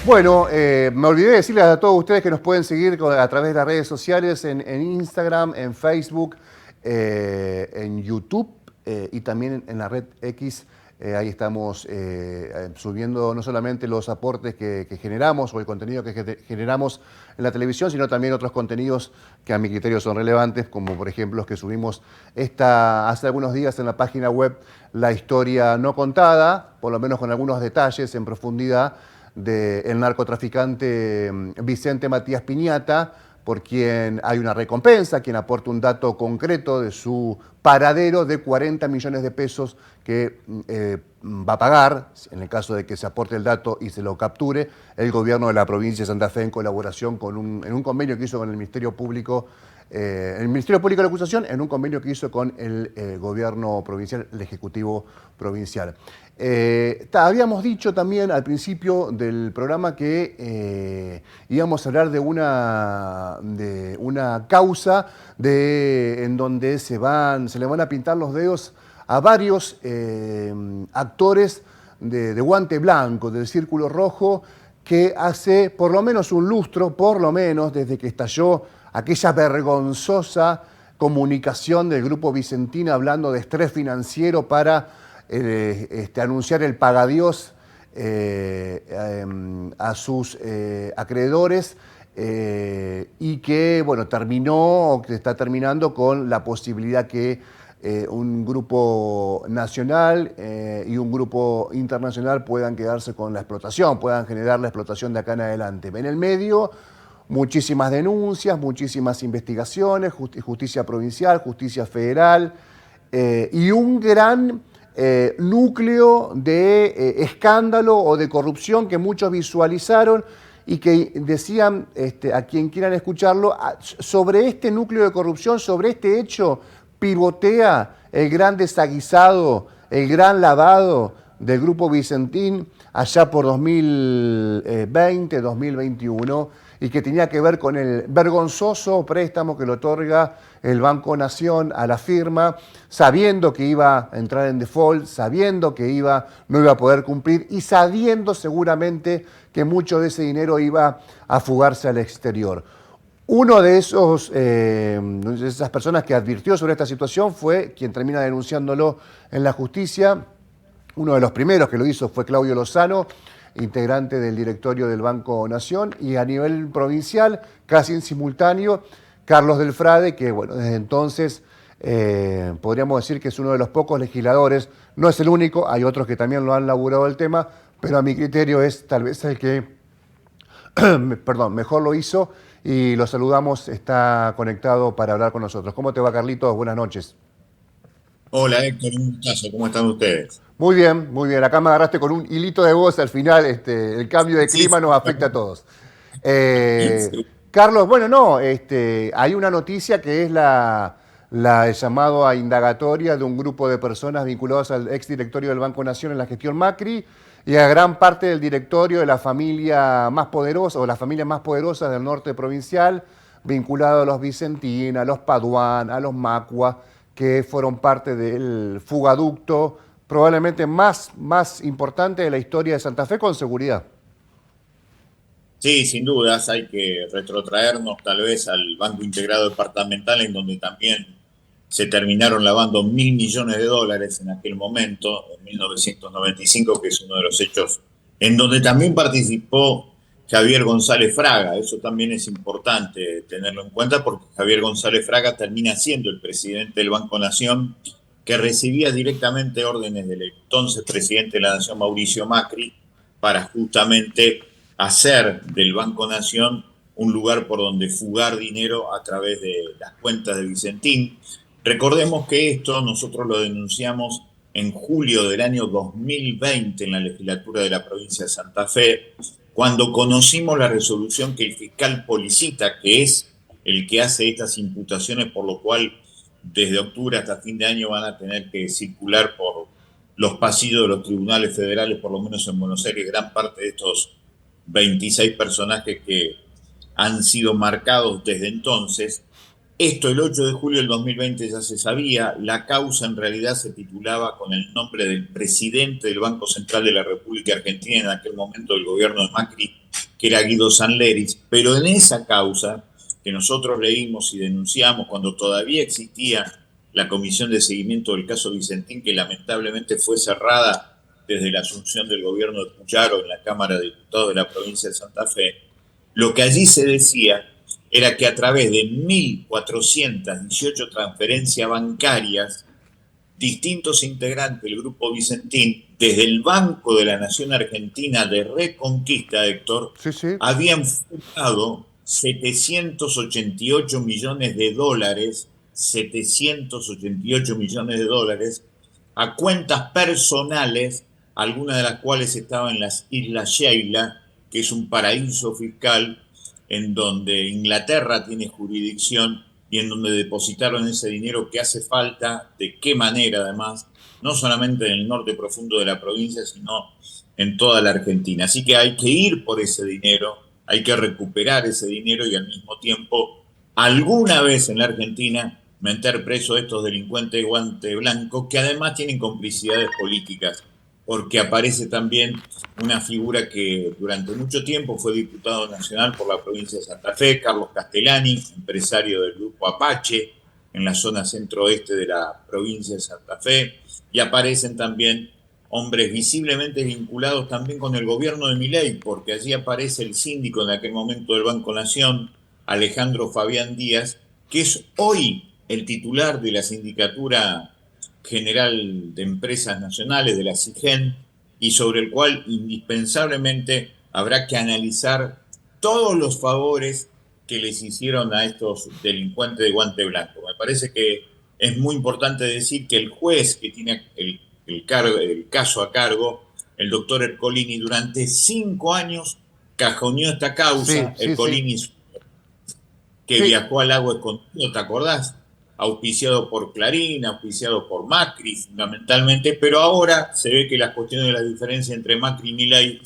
Bueno, me olvidé de decirles a todos ustedes que nos pueden seguir a través de las redes sociales, en Instagram, en Facebook, en YouTube y también en la red X. Ahí estamos subiendo no solamente los aportes que generamos o el contenido que generamos en la televisión, sino también otros contenidos que a mi criterio son relevantes, como por ejemplo los que subimos hace algunos días en la página web, La Historia No Contada, por lo menos con algunos detalles en profundidad, del narcotraficante Vicente Matías Piñata, por quien hay una recompensa, quien aporta un dato concreto de su paradero de 40 millones de pesos que va a pagar, en el caso de que se aporte el dato y se lo capture, el gobierno de la provincia de Santa Fe en colaboración en un convenio que hizo con el Ministerio Público de la Acusación, en un convenio que hizo con el gobierno provincial, el Ejecutivo Provincial. Habíamos dicho también al principio del programa que íbamos a hablar de una causa en donde se le van a pintar los dedos a varios actores de guante blanco, del Círculo Rojo, que hace por lo menos un lustro, por lo menos desde que estalló aquella vergonzosa comunicación del Grupo Vicentín hablando de estrés financiero para anunciar el pagadiós a sus acreedores y que, bueno, que está terminando con la posibilidad que un grupo nacional y un grupo internacional puedan quedarse con la explotación, puedan generar la explotación de acá en adelante. En el medio, muchísimas denuncias, muchísimas investigaciones, justicia provincial, justicia federal y un gran núcleo de escándalo o de corrupción que muchos visualizaron y que decían, a quien quieran escucharlo, sobre este núcleo de corrupción, sobre este hecho, pivotea el gran desaguisado, el gran lavado del Grupo Vicentín allá por 2020, 2021, y que tenía que ver con el vergonzoso préstamo que le otorga el Banco Nación a la firma, sabiendo que iba a entrar en default, sabiendo que no iba a poder cumplir y sabiendo seguramente que mucho de ese dinero iba a fugarse al exterior. Uno de esas personas que advirtió sobre esta situación fue quien termina denunciándolo en la justicia. Uno de los primeros que lo hizo fue Claudio Lozano, integrante del directorio del Banco Nación, y a nivel provincial, casi en simultáneo, Carlos Delfrade, que bueno, desde entonces podríamos decir que es uno de los pocos legisladores, no es el único, hay otros que también lo han laburado el tema, pero a mi criterio es tal vez el que perdón, mejor lo hizo y lo saludamos, está conectado para hablar con nosotros. ¿Cómo te va, Carlitos? Buenas noches. Hola Héctor, un gustazo, ¿cómo están ustedes? Muy bien, muy bien. Acá me agarraste con un hilito de voz al final. El cambio de Sí, clima nos afecta a todos. Eh, sí. Carlos, bueno, no, hay una noticia que es la llamado a indagatoria de un grupo de personas vinculados al exdirectorio del Banco Nación en la gestión Macri y a gran parte del directorio de la familia más poderosa o las familias más poderosas del norte provincial, vinculado a los Vicentín, a los Paduan, a los Macua, que fueron parte del fugaducto probablemente más importante de la historia de Santa Fe con seguridad. Sí, sin dudas hay que retrotraernos tal vez al Banco Integrado Departamental, en donde también se terminaron lavando $1.000 millones en aquel momento, en 1995, que es uno de los hechos en donde también participó Javier González Fraga. Eso también es importante tenerlo en cuenta porque Javier González Fraga termina siendo el presidente del Banco Nación, que recibía directamente órdenes del entonces presidente de la Nación, Mauricio Macri, para justamente hacer del Banco Nación un lugar por donde fugar dinero a través de las cuentas de Vicentín. Recordemos que esto nosotros lo denunciamos en julio del año 2020 en la legislatura de la provincia de Santa Fe, cuando conocimos la resolución que el fiscal Policita, que es el que hace estas imputaciones, por lo cual desde octubre hasta fin de año van a tener que circular por los pasillos de los tribunales federales, por lo menos en Buenos Aires, gran parte de estos 26 personajes que han sido marcados desde entonces. Esto el 8 de julio del 2020 ya se sabía, la causa en realidad se titulaba con el nombre del presidente del Banco Central de la República Argentina, en aquel momento del gobierno de Macri, que era Guido Sanleris, pero en esa causa que nosotros leímos y denunciamos cuando todavía existía la comisión de seguimiento del caso Vicentín, que lamentablemente fue cerrada desde la asunción del gobierno de Puyaro en la Cámara de Diputados de la provincia de Santa Fe, lo que allí se decía era que a través de 1.418 transferencias bancarias, distintos integrantes del Grupo Vicentín, desde el Banco de la Nación Argentina de Reconquista, Héctor, Sí, sí. habían fugado 788 millones de dólares, 788 millones de dólares, a cuentas personales, algunas de las cuales estaban en las Islas Sheila, que es un paraíso fiscal en donde Inglaterra tiene jurisdicción y en donde depositaron ese dinero que hace falta, de qué manera además, no solamente en el norte profundo de la provincia, sino en toda la Argentina. Así que hay que ir por ese dinero, hay que recuperar ese dinero y al mismo tiempo, alguna vez en la Argentina, meter preso a estos delincuentes de guante blanco, que además tienen complicidades políticas, porque aparece también una figura que durante mucho tiempo fue diputado nacional por la provincia de Santa Fe, Carlos Castellani, empresario del grupo Apache, en la zona centro-oeste de la provincia de Santa Fe, y aparecen también hombres visiblemente vinculados también con el gobierno de Milei, porque allí aparece el síndico en aquel momento del Banco Nación, Alejandro Fabián Díaz, que es hoy el titular de la Sindicatura General de Empresas Nacionales, de la SIGEN, y sobre el cual indispensablemente habrá que analizar todos los favores que les hicieron a estos delincuentes de guante blanco. Me parece que es muy importante decir que el juez que tiene el caso a cargo, el doctor Ercolini, durante 5 años cajoneó esta Sí, causa. sí, sí. Ercolini, que Sí, viajó al lago escondido, ¿te acordás? Auspiciado por Clarín, auspiciado por Macri fundamentalmente, pero ahora se ve que las cuestiones de la diferencia entre Macri y Milei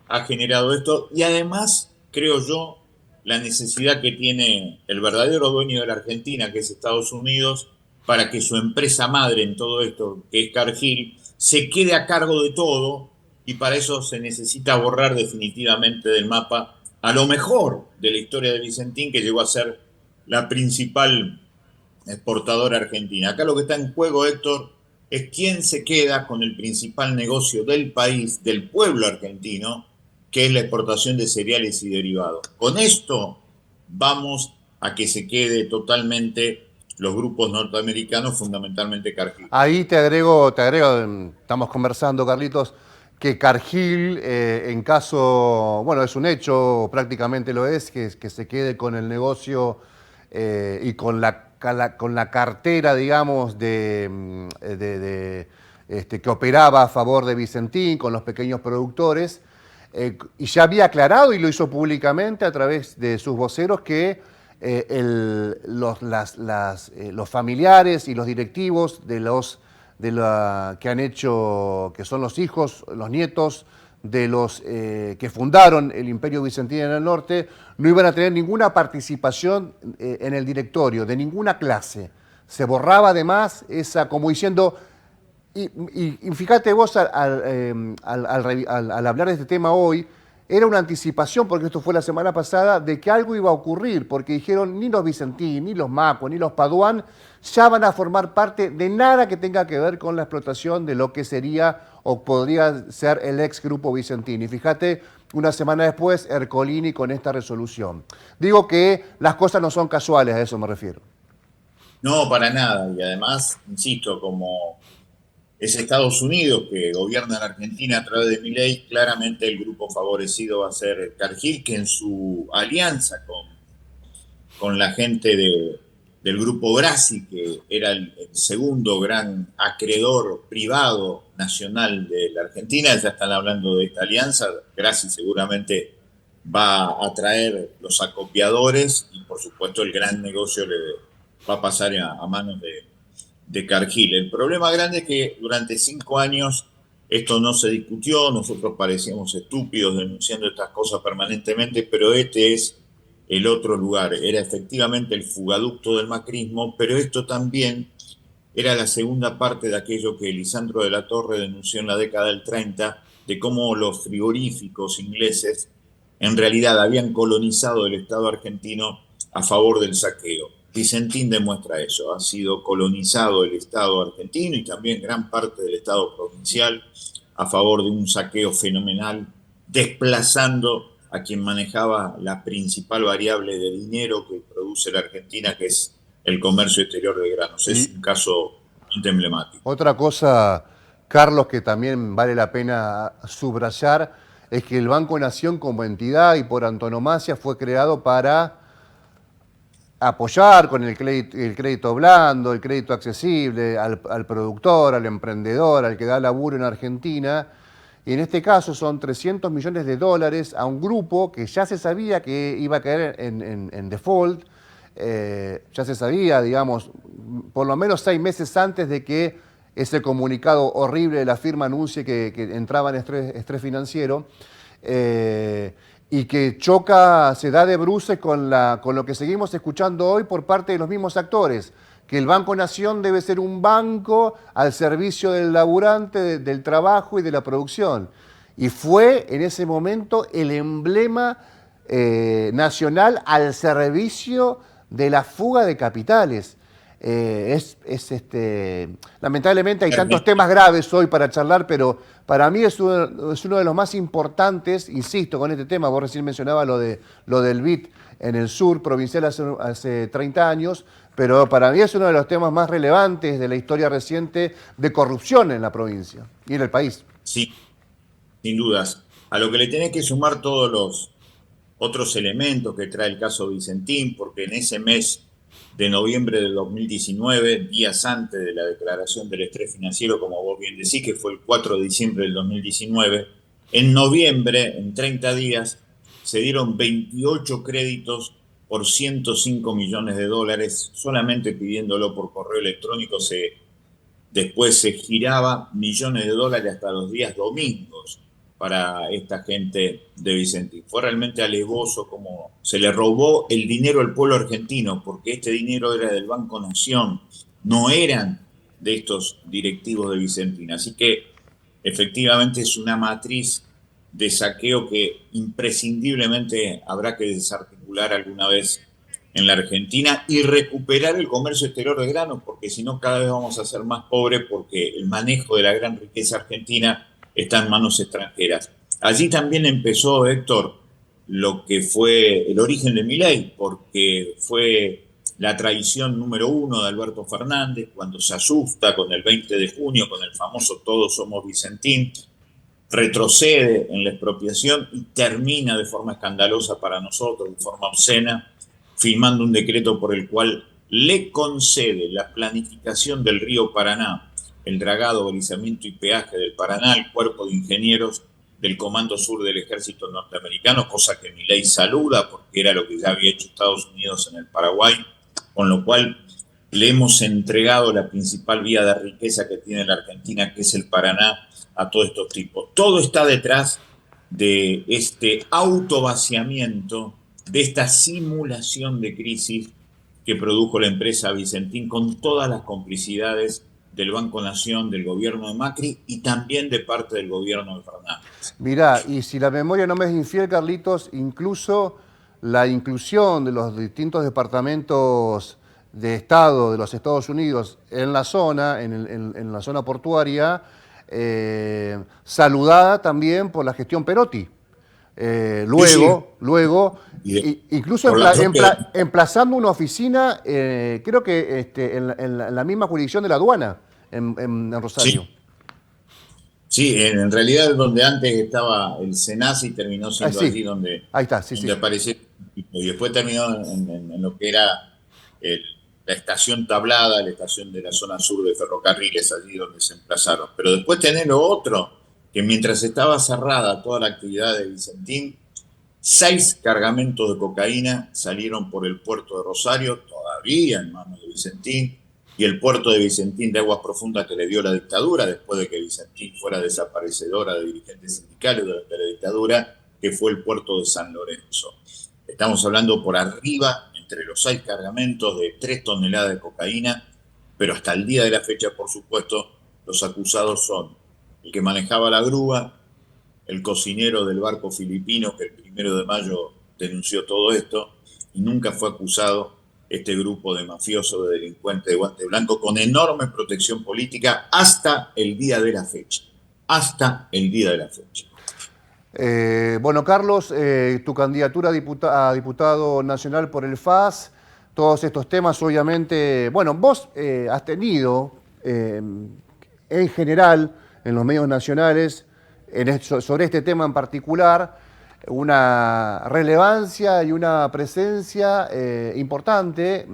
ha generado esto, y además, creo yo, la necesidad que tiene el verdadero dueño de la Argentina, que es Estados Unidos, para que su empresa madre en todo esto, que es Cargill, se quede a cargo de todo, y para eso se necesita borrar definitivamente del mapa a lo mejor de la historia de Vicentín, que llegó a ser la principal exportadora argentina. Acá lo que está en juego, Héctor, es quién se queda con el principal negocio del país, del pueblo argentino, que es la exportación de cereales y derivados. Con esto vamos a que se quede totalmente los grupos norteamericanos, fundamentalmente Cargill. ahí te agrego, estamos conversando, Carlitos, que Cargill, en caso, bueno, es un hecho, prácticamente lo es, que se quede con el negocio y con la cartera, digamos, que operaba a favor de Vicentín, con los pequeños productores, y ya había aclarado y lo hizo públicamente a través de sus voceros que los familiares y los directivos que han hecho, que son los hijos, los nietos de los que fundaron el Imperio Bizantino en el norte, no iban a tener ninguna participación en el directorio, de ninguna clase. Se borraba además esa, como diciendo, y fíjate vos al hablar de este tema hoy, era una anticipación, porque esto fue la semana pasada, de que algo iba a ocurrir, porque dijeron ni los Vicentín, ni los Macua, ni los Paduan ya van a formar parte de nada que tenga que ver con la explotación de lo que sería o podría ser el ex grupo Vicentín. Y fíjate, una semana después, Ercolini con esta resolución. Digo que las cosas no son casuales, a eso me refiero. No, para nada. Y además, insisto, como es Estados Unidos que gobierna la Argentina a través de Milei, claramente el grupo favorecido va a ser Cargill, que en su alianza con la gente del grupo Grassi, que era el segundo gran acreedor privado nacional de la Argentina, ya están hablando de esta alianza. Grassi seguramente va a traer los acopiadores y por supuesto el gran negocio le va a pasar a manos de Cargill. El problema grande es que durante 5 años esto no se discutió, nosotros parecíamos estúpidos denunciando estas cosas permanentemente, pero este es el otro lugar. Era efectivamente el fugaducto del macrismo, pero esto también era la segunda parte de aquello que Lisandro de la Torre denunció en la década del 30, de cómo los frigoríficos ingleses en realidad habían colonizado el Estado argentino a favor del saqueo. Vicentín demuestra eso, ha sido colonizado el Estado argentino y también gran parte del Estado provincial a favor de un saqueo fenomenal, desplazando a quien manejaba la principal variable de dinero que produce la Argentina, que es el comercio exterior de granos. Es Y un caso emblemático. otra cosa, Carlos, que también vale la pena subrayar, es que el Banco Nación como entidad y por antonomasia fue creado para apoyar con el crédito blando, el crédito accesible al productor, al emprendedor, al que da laburo en Argentina. Y en este caso son 300 millones de dólares a un grupo que ya se sabía que iba a caer en default. Ya se sabía, digamos, por lo menos 6 meses antes de que ese comunicado horrible de la firma anuncie que entraba en estrés financiero. Y que choca, se da de bruces con lo que seguimos escuchando hoy por parte de los mismos actores, que el Banco Nación debe ser un banco al servicio del laburante, del trabajo y de la producción. Y fue en ese momento el emblema nacional al servicio de la fuga de capitales. Lamentablemente hay tantos temas graves hoy para charlar, pero para mí es uno de los más importantes, insisto con este tema, vos recién mencionabas lo del BIT en el sur provincial hace 30 años, pero para mí es uno de los temas más relevantes de la historia reciente de corrupción en la provincia y en el país. Sí, sin dudas. A lo que le tenés que sumar todos los otros elementos que trae el caso Vicentín, porque en ese mes de noviembre del 2019, días antes de la declaración del estrés financiero, como vos bien decís, que fue el 4 de diciembre del 2019, en noviembre, en 30 días, se dieron 28 créditos por 105 millones de dólares, solamente pidiéndolo por correo electrónico después se giraba millones de dólares hasta los días domingos para esta gente de Vicentín. Fue realmente alevoso como se le robó el dinero al pueblo argentino, porque este dinero era del Banco Nación, no eran de estos directivos de Vicentín. Así que efectivamente es una matriz de saqueo que imprescindiblemente habrá que desarticular alguna vez en la Argentina y recuperar el comercio exterior de granos, porque si no cada vez vamos a ser más pobres porque el manejo de la gran riqueza argentina está en manos extranjeras. Allí también empezó, Héctor, lo que fue el origen de Milei, porque fue la traición número 1 de Alberto Fernández, cuando se asusta con el 20 de junio, con el famoso Todos somos Vicentín, retrocede en la expropiación y termina de forma escandalosa para nosotros, de forma obscena, firmando un decreto por el cual le concede la planificación del río Paraná, el dragado, balizamiento y peaje del Paraná al cuerpo de ingenieros del Comando Sur del Ejército Norteamericano, cosa que Milei saluda porque era lo que ya había hecho Estados Unidos en el Paraguay, con lo cual le hemos entregado la principal vía de riqueza que tiene la Argentina, que es el Paraná, a todos estos tipos. Todo está detrás de este autovaciamiento, de esta simulación de crisis que produjo la empresa Vicentín con todas las complicidades del Banco Nación, del gobierno de Macri y también de parte del gobierno de Fernández. Mirá, y si la memoria no me es infiel, Carlitos, incluso la inclusión de los distintos departamentos de Estado de los Estados Unidos en la zona, en la zona portuaria, saludada también por la gestión Perotti. Luego, incluso emplazando una oficina, creo que en la misma jurisdicción de la aduana, en Rosario. Sí. Sí, en realidad donde antes estaba el SENACI terminó siendo sí. allí donde, Ahí está, sí, donde apareció y después terminó en lo que era la estación Tablada, la estación de la zona sur de ferrocarriles, allí donde se emplazaron. Pero después tenés lo otro, que mientras estaba cerrada toda la actividad de Vicentín, 6 cargamentos de cocaína salieron por el puerto de Rosario, todavía en manos de Vicentín, y el puerto de Vicentín de Aguas Profundas que le dio la dictadura, después de que Vicentín fuera desaparecedora de dirigentes sindicales durante la dictadura, que fue el puerto de San Lorenzo. Estamos hablando por arriba, entre los 6 cargamentos, de 3 toneladas de cocaína, pero hasta el día de la fecha, por supuesto, los acusados son el que manejaba la grúa, el cocinero del barco filipino que el 1 de mayo denunció todo esto, y nunca fue acusado este grupo de mafiosos, de delincuentes de guante blanco, con enorme protección política hasta el día de la fecha. Hasta el día de la fecha. Bueno, Carlos, tu candidatura a diputado nacional por el FAS, todos estos temas, obviamente, bueno, vos has tenido, en general, en los medios nacionales, sobre este tema en particular, una relevancia y una presencia importante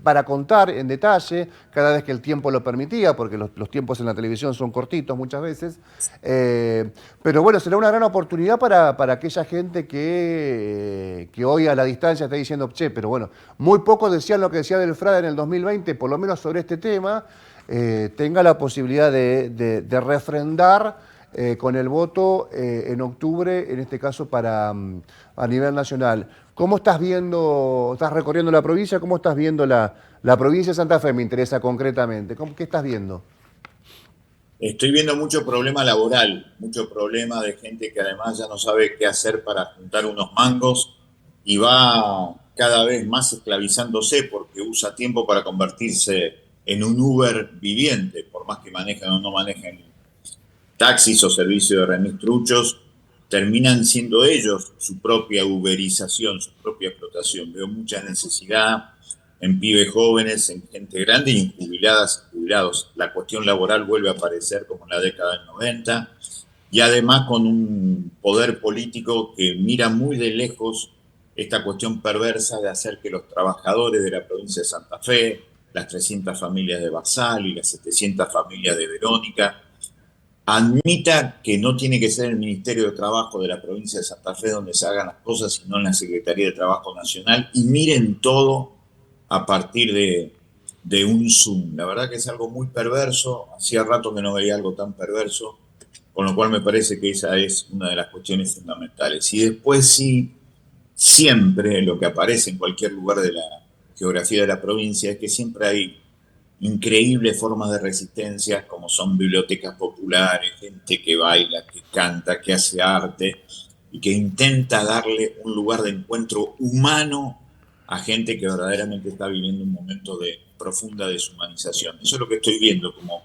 para contar en detalle cada vez que el tiempo lo permitía, porque los tiempos en la televisión son cortitos muchas veces. Pero bueno, será una gran oportunidad para aquella gente que hoy a la distancia está diciendo, che, pero bueno, muy pocos decían lo que decía Del Frade en el 2020, por lo menos sobre este tema, tenga la posibilidad de refrendar con el voto en octubre, en este caso a nivel nacional. ¿Cómo estás viendo, estás recorriendo la provincia, cómo estás viendo la provincia de Santa Fe? Me interesa concretamente. ¿Qué estás viendo? Estoy viendo mucho problema laboral, mucho problema de gente que además ya no sabe qué hacer para juntar unos mangos y va cada vez más esclavizándose porque usa tiempo para convertirse en un Uber viviente, por más que manejen o no manejen taxis o servicios de remis truchos, terminan siendo ellos su propia uberización, su propia explotación. Veo mucha necesidad en pibes jóvenes, en gente grande y en jubiladas y jubilados. La cuestión laboral vuelve a aparecer como en la década del 90 y además con un poder político que mira muy de lejos esta cuestión perversa de hacer que los trabajadores de la provincia de Santa Fe, las 300 familias de Basal y las 700 familias de Verónica, admita que no tiene que ser el Ministerio de Trabajo de la provincia de Santa Fe donde se hagan las cosas, sino en la Secretaría de Trabajo Nacional, y miren todo a partir de un Zoom. La verdad que es algo muy perverso, hacía rato que no veía algo tan perverso, con lo cual me parece que esa es una de las cuestiones fundamentales. Y después sí, siempre lo que aparece en cualquier lugar de la geografía de la provincia es que siempre hay increíbles formas de resistencia, como son bibliotecas populares, gente que baila, que canta, que hace arte y que intenta darle un lugar de encuentro humano a gente que verdaderamente está viviendo un momento de profunda deshumanización. Eso es lo que estoy viendo, como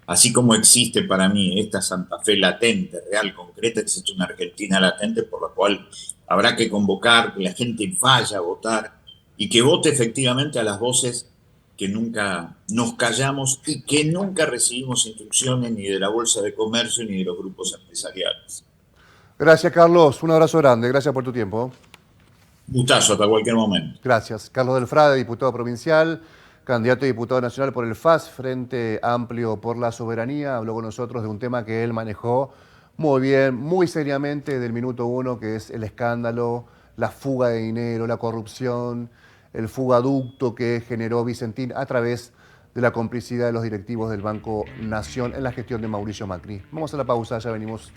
así como existe para mí esta Santa Fe latente, real, concreta, existe una Argentina latente por la cual habrá que convocar, que la gente vaya a votar y que vote efectivamente a las voces que nunca nos callamos y que nunca recibimos instrucciones ni de la Bolsa de Comercio ni de los grupos empresariales. Gracias, Carlos. Un abrazo grande. Gracias por tu tiempo. Gustazo, hasta cualquier momento. Gracias. Carlos Del Frade, diputado provincial, candidato a diputado nacional por el FAS, Frente Amplio por la Soberanía, habló con nosotros de un tema que él manejó muy bien, muy seriamente del minuto uno, que es el escándalo, la fuga de dinero, la corrupción, el fugaducto que generó Vicentín a través de la complicidad de los directivos del Banco Nación en la gestión de Mauricio Macri. Vamos a la pausa, ya venimos.